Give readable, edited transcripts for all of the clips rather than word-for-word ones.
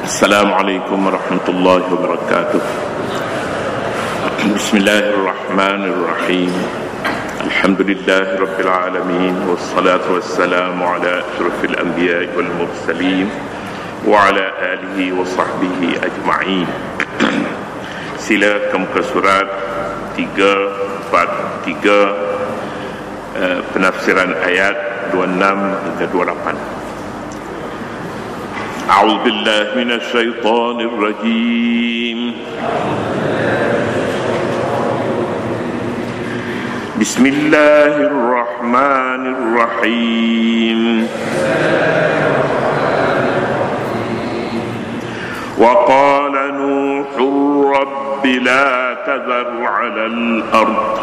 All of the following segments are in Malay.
Assalamualaikum warahmatullahi wabarakatuh. Bismillahirrahmanirrahim. Alhamdulillahi rabbil alamin, wassalatu wassalamu ala asyrafil anbiya'i wal mursalin wa ala alihi wa sahbihi ajma'in. Sila ke muka surat 343, penafsiran ayat 26 hingga 28. أعوذ بالله من الشيطان الرجيم. بسم الله الرحمن الرحيم. وقال نوح رب لا تذر على الأرض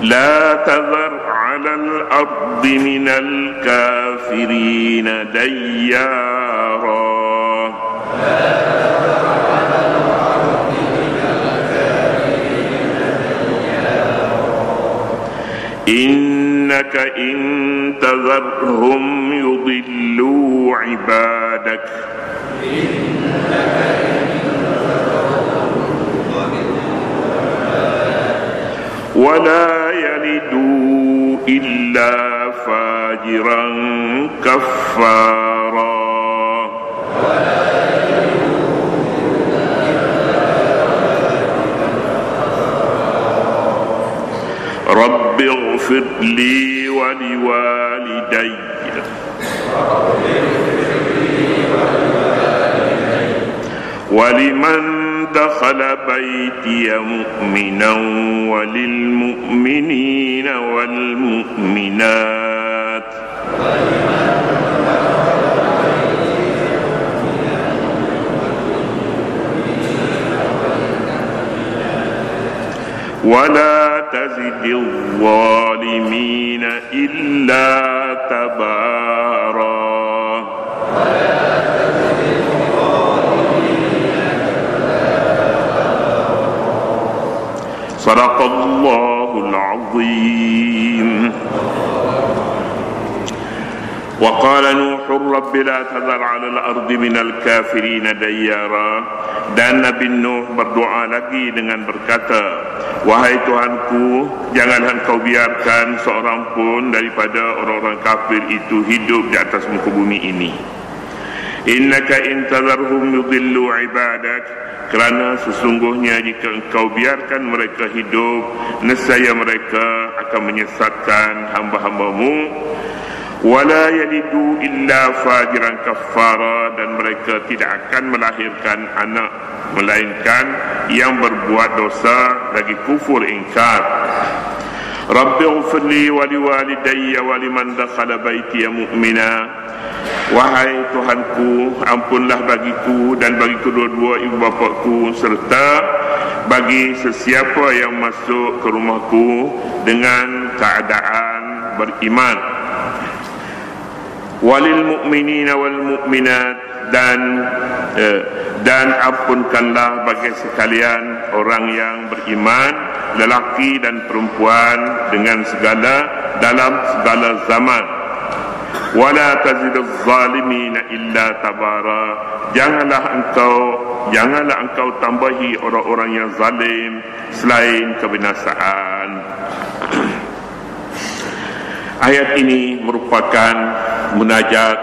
لا تذر على الأرض من الكافرين ديارا إنك إن تذرهم يضلوا عبادك ولا يلدوا إلا فاجرا كفارا رب اغفر لي ولوالدي ولمن دخل بيتي مؤمنا وللمؤمنين والمؤمنات ولا تزد الظالمين إلا تبارا صدق الله العظيم. وقال نوح رب لا تذر على الأرض من الكافرين ديارا. Dan Nabi Nuh berdoa lagi dengan berkata, wahai Tuhanku, janganlah Engkau biarkan seorang pun daripada orang-orang kafir itu hidup di atas muka bumi ini. Innaka in tadharhum yudillu ibadak, kerana sesungguhnya jika Engkau biarkan mereka hidup, nescaya mereka akan menyesatkan hamba-hambamu. Wala yalidu illa fajiran kafara, dan mereka tidak akan melahirkan anak melainkan yang berbuat dosa lagi kufur ingkar. Rabbi ighfirli wa liwalidayya wa liman dakhala baitiya mu'mina. Wahai Tuhanku, ampunlah bagiku dan bagi kedua-dua ibu bapaku, serta bagi sesiapa yang masuk ke rumahku dengan keadaan beriman. Walil mu'minina wal mu'minat, dan ampunkanlah bagi sekalian orang yang beriman, lelaki dan perempuan dalam segala zaman. Wala taziduz zalimina illa tabara, janganlah engkau tambahi orang-orang yang zalim selain kebinasaan. Ayat ini merupakan munajat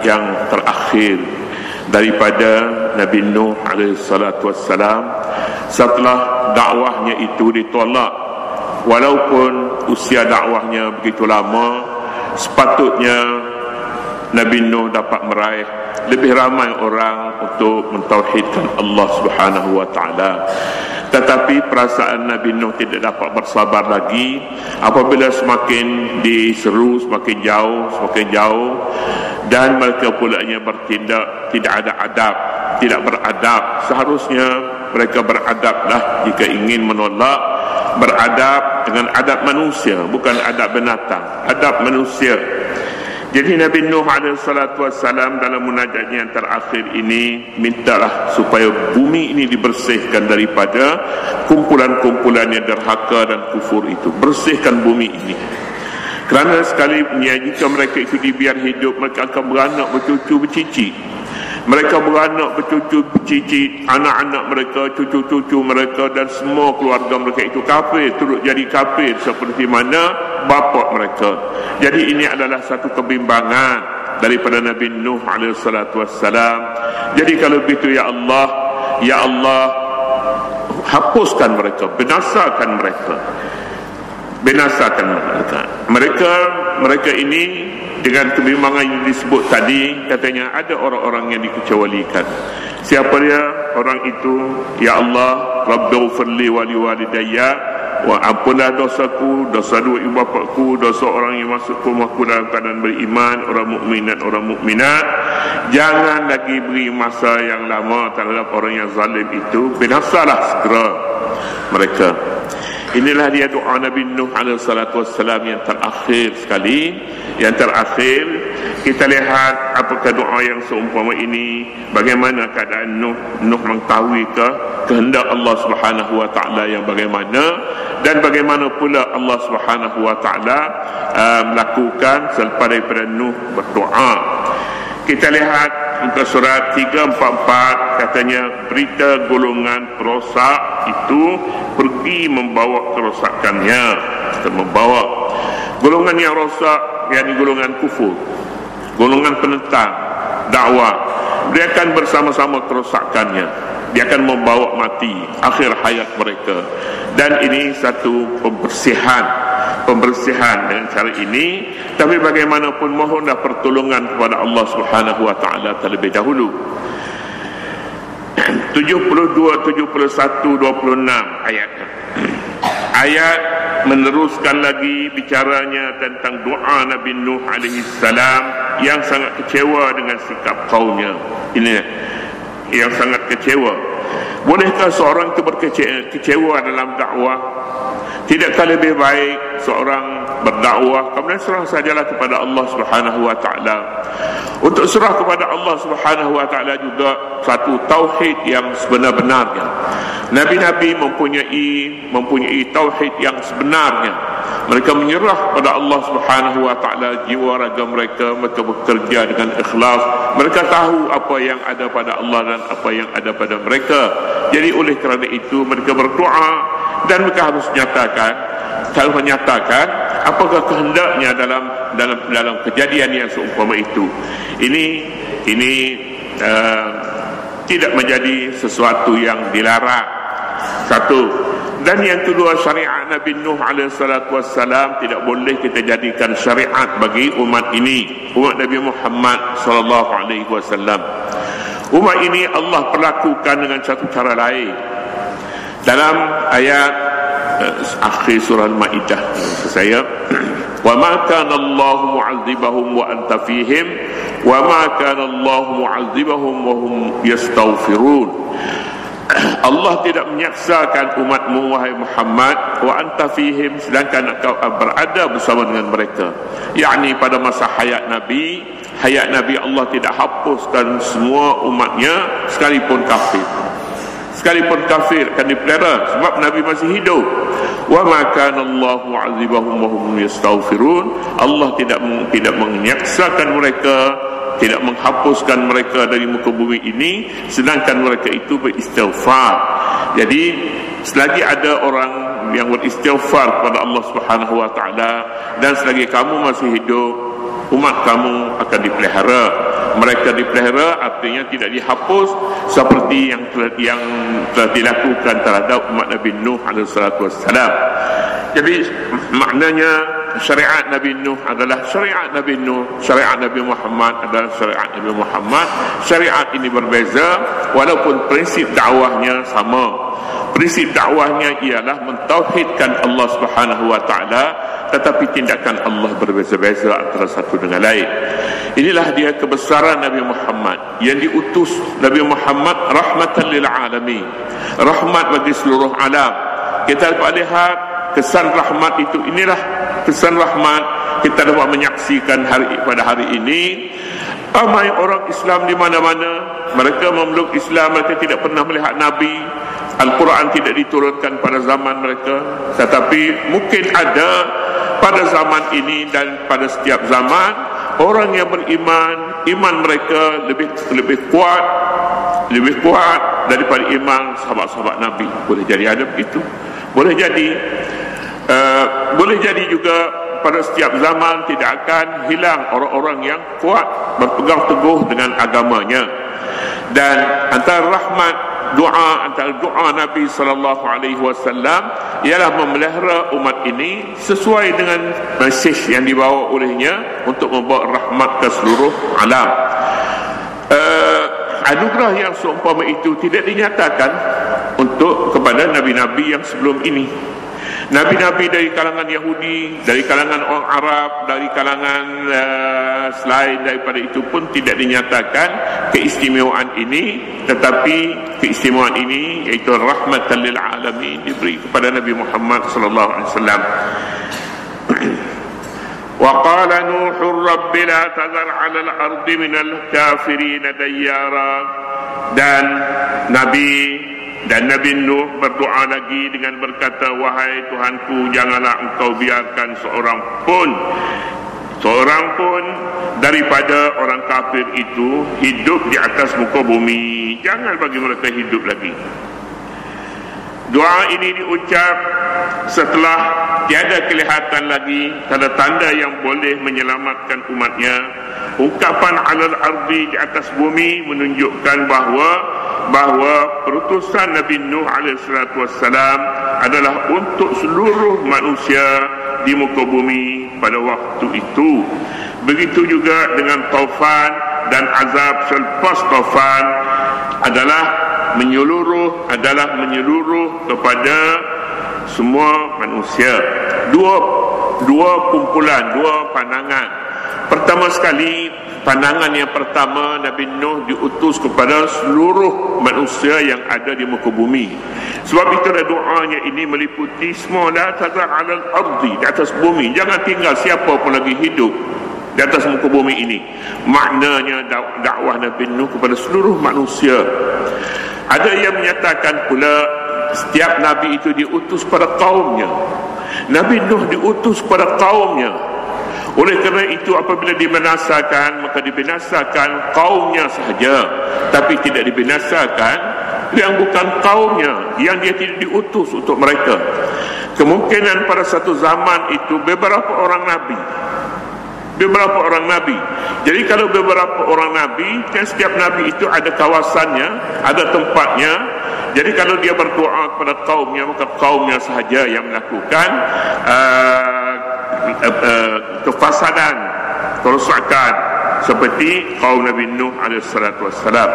yang terakhir daripada Nabi Nuh alaihissalatu wassalam setelah dakwahnya itu ditolak. Walaupun usia dakwahnya begitu lama, sepatutnya Nabi Nuh dapat meraih lebih ramai orang untuk mentauhidkan Allah Subhanahu wa taala. Tetapi perasaan Nabi Nuh tidak dapat bersabar lagi apabila semakin diseru semakin jauh, dan mereka pulanya bertindak tidak ada adab, tidak beradab. Seharusnya mereka beradablah jika ingin menolak, beradab dengan adab manusia, bukan adab binatang, adab manusia. Jadi Nabi Nuh alaihissalatu wassalam dalam munajatnya yang terakhir ini mintalah supaya bumi ini dibersihkan daripada kumpulan-kumpulan yang derhaka dan kufur itu. Bersihkan bumi ini. Kerana sekali jika mereka itu dibiar hidup, mereka akan beranak, bercucu, bercicit. Mereka beranak, bercucu, bercicit, anak-anak mereka, cucu-cucu mereka dan semua keluarga mereka itu kafir, turut jadi kafir seperti mana bapa mereka. Jadi ini adalah satu kebimbangan daripada Nabi Nuh AS. Jadi kalau begitu, ya Allah, hapuskan mereka, binasakan mereka. Mereka ini dengan kebimbangan yang disebut tadi, katanya ada orang-orang yang dikecualikan. Siapa dia orang itu? Ya Allah, Rabbighfirli wa liwalidayya, wa ampunlah dosaku, dosa dua ibu bapakku, dosa orang yang masuk ke rumahku dalam keadaan beriman, orang mukmin dan orang mukminat. Jangan lagi beri masa yang lama terhadap orang yang zalim itu, binasalah segera mereka. Inilah dia doa Nabi Nuh AS yang terakhir sekali. Yang terakhir, kita lihat apakah doa yang seumpama ini, bagaimana keadaan Nuh. Nuh mengetahui kehendak Allah Subhanahu Wa Taala yang bagaimana, dan bagaimana pula Allah Subhanahu Wa Taala melakukan selepas daripada Nuh berdoa. Kita lihat muka surat 344, katanya berita golongan perosak itu pergi membawa kerosakannya. Kita membawa golongan yang rosak, yakni golongan kufur, golongan penentang dakwah, dia akan bersama-sama kerosakannya. Dia akan membawa mati akhir hayat mereka. Dan ini satu pembersihan dengan cara ini. Tapi bagaimanapun, mohonlah pertolongan kepada Allah Subhanahu Wa Taala terlebih dahulu. 72, 71, 26 ayatnya. Ayat meneruskan lagi bicaranya tentang doa Nabi Nuh alaihissalam yang sangat kecewa dengan sikap kaumnya. Ini yang sangat kecewa. Bolehkah seorang itu berkecewa dalam dakwah? Tidakkah lebih baik seorang berdakwah kemudian serah sajalah kepada Allah Subhanahu Wa Taala? Untuk serah kepada Allah Subhanahu Wa Taala juga satu tauhid yang sebenar-benarnya. Nabi-nabi mempunyai tauhid yang sebenarnya. Mereka menyerah pada Allah Subhanahu Wa Taala jiwa raga mereka. Mereka bekerja dengan ikhlas. Mereka tahu apa yang ada pada Allah dan apa yang ada pada mereka. Jadi oleh kerana itu mereka berdoa, dan mereka harus menyatakan apakah kehendaknya dalam kejadian yang seumpama itu. Ini tidak menjadi sesuatu yang dilarang. Satu. Dan yang kedua, syariat Nabi Nuh alaihissalam tidak boleh kita jadikan syariat bagi umat ini, umat Nabi Muhammad sallallahu alaihi wasallam. Umat ini Allah perlakukan dengan satu cara lain. Dalam ayat akhir surah Al-Maidah, saya wa ma kana Allah mu'adzibahum wa anta fihim wa ma kana Allah mu'adzibahum wa hum yastaghfirun. Allah tidak menyaksakan umatmu wahai Muhammad wa anta fihim, sedangkan engkau berada bersama dengan mereka. Yakni pada masa hayat Nabi Allah tidak hapuskan semua umatnya sekalipun kafir. Sekalipun kafir akan dipelihara sebab Nabi masih hidup. Wa ma kana Allah mu'adzibahum wa hum yastaghfirun. Allah tidak menyaksakan mereka, tidak menghapuskan mereka dari muka bumi ini sedangkan mereka itu beristighfar. Jadi selagi ada orang yang beristighfar kepada Allah Subhanahu Wa Taala dan selagi kamu masih hidup, umat kamu akan dipelihara. Mereka dipelihara artinya tidak dihapus seperti yang telah dilakukan terhadap umat Nabi Nuh alaihissalam. Jadi maknanya syariat Nabi Nuh adalah syariat Nabi Nuh, syariat Nabi Muhammad adalah syariat Nabi Muhammad. Syariat ini berbeza walaupun prinsip dakwahnya sama. Prinsip dakwahnya ialah mentauhidkan Allah Subhanahu Wa Taala, tetapi tindakan Allah berbeza-beza antara satu dengan lain. Inilah dia kebesaran Nabi Muhammad yang diutus. Nabi Muhammad rahmatan lil alamin, rahmat bagi seluruh alam. Kita dapat lihat kesan rahmat itu. Inilah kesan rahmat kita dapat menyaksikan pada hari ini. Ramai orang Islam di mana-mana, mereka memeluk Islam, mereka tidak pernah melihat Nabi. Al-Quran tidak diturunkan pada zaman mereka, tetapi mungkin ada pada zaman ini dan pada setiap zaman, orang yang beriman, iman mereka lebih kuat daripada iman sahabat-sahabat Nabi. Boleh jadi ada begitu. Boleh jadi juga pada setiap zaman tidak akan hilang orang-orang yang kuat berpegang teguh dengan agamanya. Dan antara rahmat antara doa Nabi SAW ialah memelihara umat ini sesuai dengan mesej yang dibawa olehnya untuk membawa rahmat ke seluruh alam. Anugerah yang seumpama itu tidak dinyatakan kepada nabi-nabi yang sebelum ini. Nabi-nabi dari kalangan Yahudi, dari kalangan orang Arab, dari kalangan selain daripada itu pun tidak dinyatakan keistimewaan ini, tetapi keistimewaan ini iaitu rahmatan lil alamin diberi kepada Nabi Muhammad sallallahu alaihi wasallam. Wa qala Nuhur rabbi la tazar 'ala al-ardi minal kafirin dayyara. Dan Nabi Nuh berdoa lagi dengan berkata, wahai Tuhanku, janganlah engkau biarkan seorang pun daripada orang kafir itu hidup di atas muka bumi. Jangan bagi mereka hidup lagi. Doa ini diucap setelah tiada kelihatan lagi tanda-tanda yang boleh menyelamatkan umatnya. Ungkapan alal ardi, di atas bumi, menunjukkan bahawa perutusan Nabi Nuh alaihissalam adalah untuk seluruh manusia di muka bumi pada waktu itu. Begitu juga dengan taufan dan azab selepas taufan adalah menyeluruh kepada semua manusia. Dua kumpulan, dua pandangan. Pertama sekali, pandangan yang pertama, Nabi Nuh diutus kepada seluruh manusia yang ada di muka bumi. Sebab itu doanya ini meliputi semua. La tazar 'alal ardi, di atas bumi. Jangan tinggal siapa pun lagi hidup di atas muka bumi ini. Maknanya dakwah Nabi Nuh kepada seluruh manusia. Ada yang menyatakan pula setiap Nabi itu diutus pada kaumnya. Nabi Nuh diutus pada kaumnya. Oleh kerana itu apabila dibinasakan, maka dibinasakan kaumnya sahaja, tapi tidak dibinasakan yang bukan kaumnya, yang dia tidak diutus untuk mereka. Kemungkinan pada satu zaman itu beberapa orang nabi. Jadi kalau beberapa orang nabi, dan setiap nabi itu ada kawasannya, ada tempatnya. Jadi kalau dia berdoa kepada kaumnya, maka kaumnya sahaja yang melakukan kefasadan, kerosakan seperti kaum Nabi Nuh alaihissalam.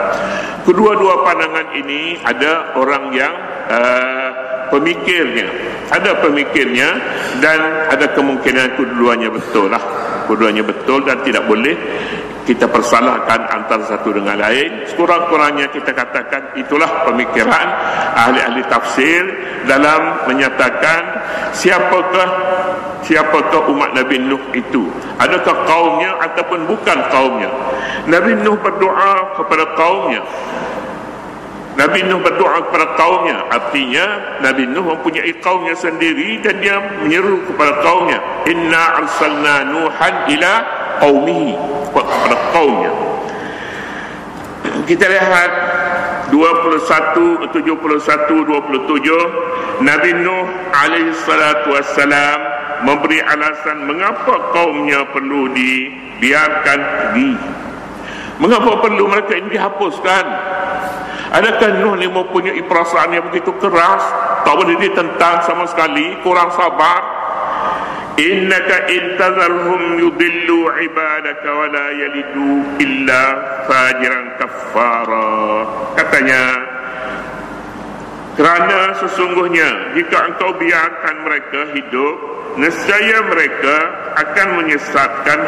Kedua-dua pandangan ini ada orang yang pemikirnya, dan ada kemungkinan keduanya betul dan tidak boleh kita persalahkan antara satu dengan lain. Sekurang-kurangnya kita katakan itulah pemikiran ahli-ahli tafsir dalam menyatakan siapakah umat Nabi Nuh itu. Adakah kaumnya ataupun bukan kaumnya. Nabi Nuh berdoa kepada kaumnya. Artinya Nabi Nuh mempunyai kaumnya sendiri dan dia menyeru kepada kaumnya. Inna arsalna Nuhan ila qaumihi, kepada kaumnya. Kita lihat 21, 71, 27. Nabi Nuh alaihissalatu wassalam memberi alasan mengapa kaumnya perlu dibiarkan pergi. Mengapa perlu mereka ini dihapuskan? Adakah Nuh ni mempunyai perasaan yang begitu keras, tak boleh ditentang sama sekali, kurang sabar? Innaka intazarhum yudillu ibadaka wa la yalidu illa fajiran kaffara. Katanya, kerana sesungguhnya jika engkau biarkan mereka hidup, nescaya mereka akan menyesatkan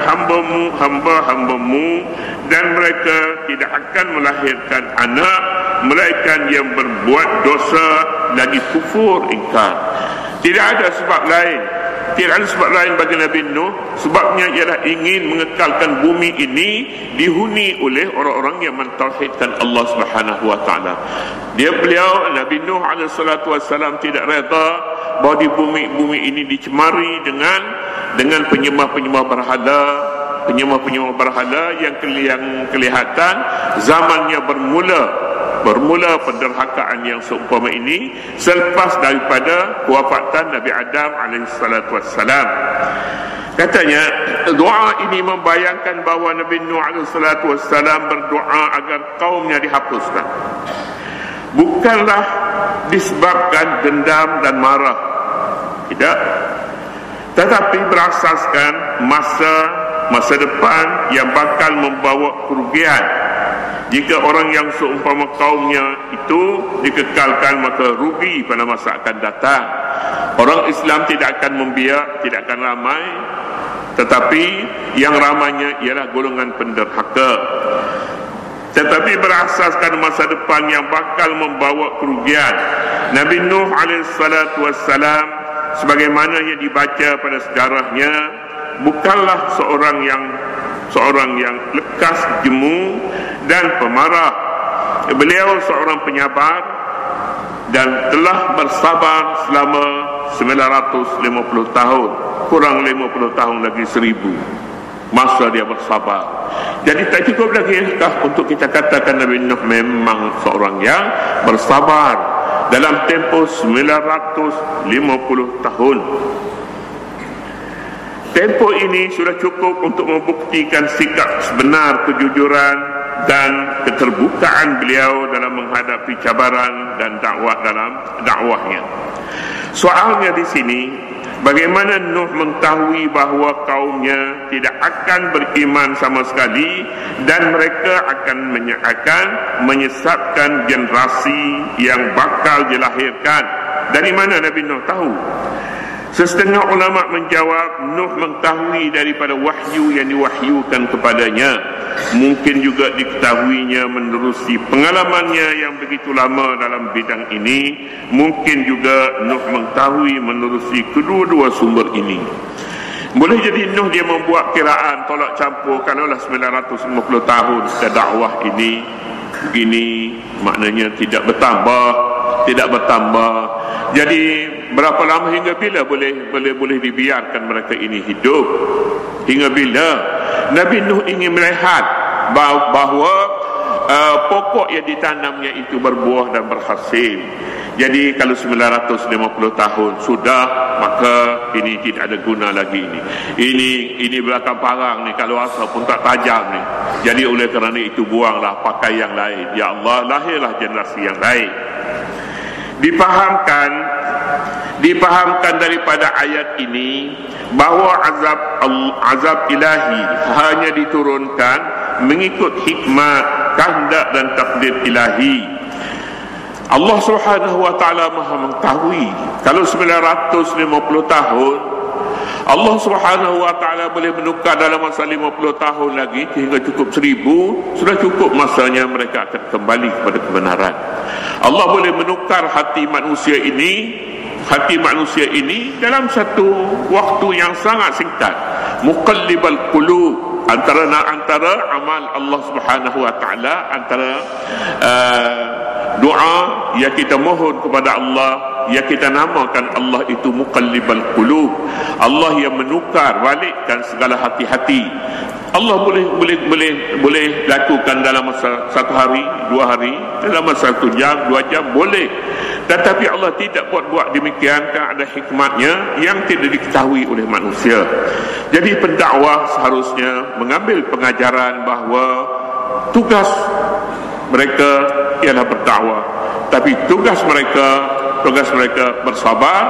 hamba-hambamu, dan mereka tidak akan melahirkan anak melainkan yang berbuat dosa lagi kufur ingkar. Tidak ada sebab lain bagi Nabi Nuh. Sebabnya ialah ingin mengekalkan bumi ini dihuni oleh orang-orang yang mentauhidkan Allah Subhanahu wa taala. Beliau Nabi Nuh alaihi salatu wasallam tidak reda bahawa di bumi ini dicemari dengan dengan penyembah-penyembah berhala, penyembah-penyembah berhala yang kelihatan zamannya bermula penderhakaan yang seumpama ini selepas daripada kewafatan Nabi Adam alaihissalatu wassalam. Katanya doa ini membayangkan bahawa Nabi Nuh alaihissalatu wassalam berdoa agar kaumnya dihapuskan. Bukanlah disebabkan dendam dan marah, tidak, tetapi berasaskan masa depan yang bakal membawa kerugian. Jika orang yang seumpama kaumnya itu dikekalkan, maka rugi pada masa akan datang. Orang Islam tidak akan membiak, tidak akan ramai, tetapi yang ramainya ialah golongan penderhaka. Tetapi berasaskan masa depan yang bakal membawa kerugian. Nabi Nuh alaihissalatu wassalam, sebagaimana yang dibaca pada sejarahnya, bukanlah seorang yang lekas jemu dan pemarah. Beliau seorang penyabar dan telah bersabar selama 950 tahun, kurang 50 tahun lagi 1000 masa dia bersabar. Jadi tak cukup lagi untuk kita katakan Nabi Nuh memang seorang yang bersabar dalam tempoh 950 tahun. Tempo ini sudah cukup untuk membuktikan sikap sebenar, kejujuran dan keterbukaan beliau dalam menghadapi cabaran dan dakwahnya. Soalnya di sini, bagaimana Nuh mengetahui bahawa kaumnya tidak akan beriman sama sekali dan mereka akan menyesatkan generasi yang bakal dilahirkan? Dari mana Nabi Nuh tahu? Sesetengah ulama menjawab, Nuh mengetahui daripada wahyu yang diwahyukan kepadanya. Mungkin juga diketahuinya menerusi pengalamannya yang begitu lama dalam bidang ini. Mungkin juga Nuh mengetahui menerusi kedua-dua sumber ini. Boleh jadi Nuh dia membuat kiraan tolak campur, kalaulah 950 tahun dakwah ini begini, maknanya tidak bertambah. Jadi berapa lama, hingga bila boleh dibiarkan mereka ini hidup? Hingga bila? Nabi Nuh ingin melihat bahawa pokok yang ditanamnya itu berbuah dan berhasil. Jadi kalau 950 tahun sudah, maka ini tidak ada guna lagi ini belakang parang ni, kalau asal pun tak tajam ni. Jadi oleh kerana itu buanglah, pakai yang lain. Ya Allah, lahirlah generasi yang lain. Dipahamkan daripada ayat ini bahawa azab ilahi hanya diturunkan mengikut hikmat, kehendak dan takdir ilahi. Allah Subhanahu wa taala Maha mengetahui kalau 950 tahun Allah Subhanahu wa taala boleh menukar dalam masa 50 tahun lagi hingga cukup 1000, sudah cukup masanya mereka akan kembali kepada kebenaran. Allah boleh menukar hati manusia ini dalam satu waktu yang sangat singkat. Muqallibal qulub, antara amal Allah Subhanahu wa taala, antara doa yang kita mohon kepada Allah, yang kita namakan Allah itu muqallibal qulub. Allah yang menukar balikkan segala hati-hati. Allah boleh lakukan dalam masa 1 hari, 2 hari, dalam masa 1 jam, 2 jam, boleh. Tetapi Allah tidak buat demikian, kerana ada hikmatnya yang tidak diketahui oleh manusia. Jadi pendakwah seharusnya mengambil pengajaran bahawa tugas mereka ialah berdakwah, tapi tugas mereka bersabar,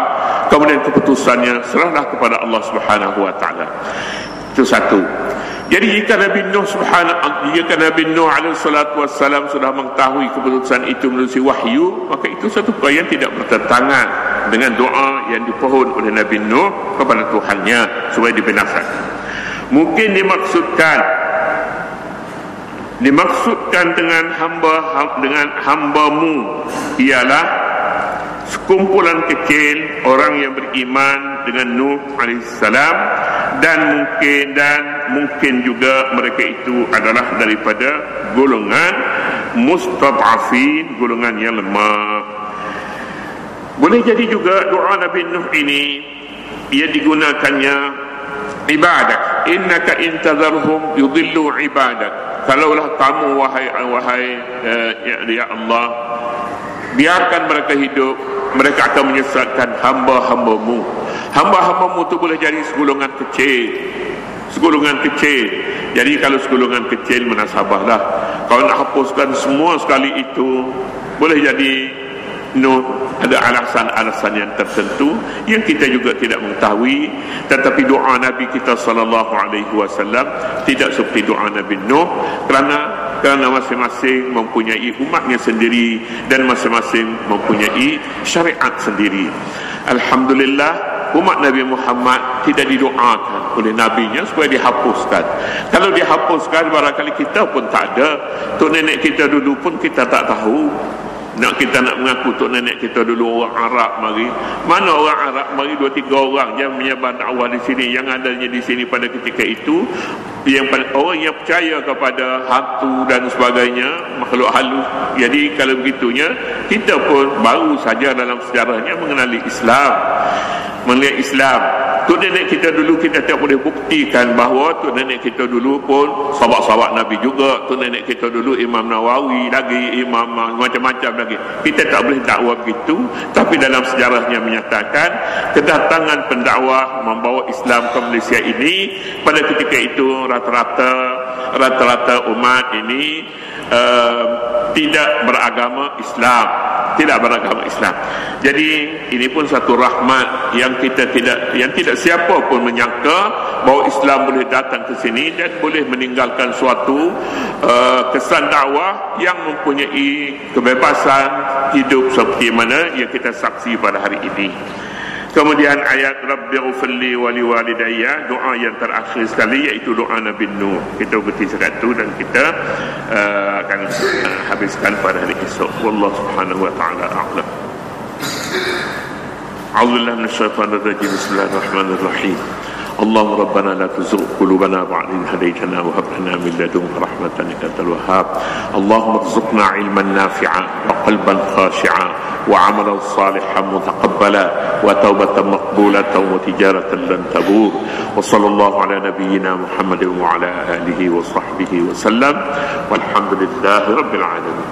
kemudian keputusannya serahlah kepada Allah Subhanahu wa taala. Itu satu. Jadi jika Nabi Nuh alaihi salatu wassalam sudah mengetahui keputusan itu melalui wahyu, maka itu satu perkara yang tidak bertentangan dengan doa yang dipohon oleh Nabi Nuh kepada Tuhannya supaya dibinasakan. Mungkin dimaksudkan dengan hambamu ialah sekumpulan kecil orang yang beriman dengan Nuh alaihissalam, dan mungkin juga mereka itu adalah daripada golongan mustad'afin, golongan yang lemah. Boleh jadi juga doa Nabi Nuh ini ia digunakannya ibadak, innaka intadharhum yudillu ibadak. Kalaulah kamu wahai ya Allah, biarkan mereka hidup, mereka akan menyesatkan hamba-hambamu. Hamba-hambamu tu boleh jadi segolongan kecil. Jadi kalau segolongan kecil, menasabahlah. Kalau nak hapuskan semua sekali itu, boleh jadi ada alasan-alasan yang tertentu yang kita juga tidak mengetahui. Tetapi doa Nabi kita sallallahu alaihi wasallam tidak seperti doa Nabi Nuh, kerana masing-masing mempunyai umatnya sendiri dan masing-masing mempunyai syariat sendiri. Alhamdulillah, umat Nabi Muhammad tidak didoakan oleh nabinya supaya dihapuskan. Kalau dihapuskan, barangkali kita pun tak ada. Tok nenek kita dulu pun kita tak tahu. Kita nak mengaku tok nenek kita dulu orang Arab mari. Mana orang Arab mari 2-3 orang yang menyebar dakwah di sini. Yang adanya di sini pada ketika itu, orang yang percaya kepada hantu dan sebagainya, makhluk halus. Jadi kalau begitunya, kita pun baru saja dalam sejarahnya mengenali Islam. Melihat Islam, tok nenek kita dulu kita tak boleh buktikan bahawa tok nenek kita dulu pun sahabat-sahabat Nabi juga. Tok nenek kita dulu Imam Nawawi lagi, imam macam-macam lagi. Kita tak boleh dakwa begitu. Tapi dalam sejarahnya menyatakan kedatangan pendakwah membawa Islam ke Malaysia ini, pada ketika itu rata-rata umat ini tidak beragama Islam. Jadi ini pun satu rahmat yang tidak siapa pun menyangka bahawa Islam boleh datang ke sini dan boleh meninggalkan suatu kesan dakwah yang mempunyai kebebasan hidup seperti mana yang kita saksi pada hari ini. Kemudian ayat Rabbighfirli wa liwalidayya, doa yang terakhir sekali, iaitu doa Nabi Nuh. Kita berhenti sekat itu dan kita akan habiskan pada hari esok. Wallahu subhanahu wa ta'ala a'lam. A'udzubillahi minasyaitonir rajim. Bismillahirrahmanirrahim. اللهم ربنا لا تزغ قلوبنا بعد إذ هديتنا وهب لنا من لدنك رحمة إنك أنت الوهاب. اللهم ارزقنا علما نافعا وقلبا خاشعا وعملا صالحا متقبلا وتوبة مقبولة وتجارة لن تبور. وصلى الله على نبينا محمد وعلى آله وصحبه وسلم والحمد لله رب العالمين.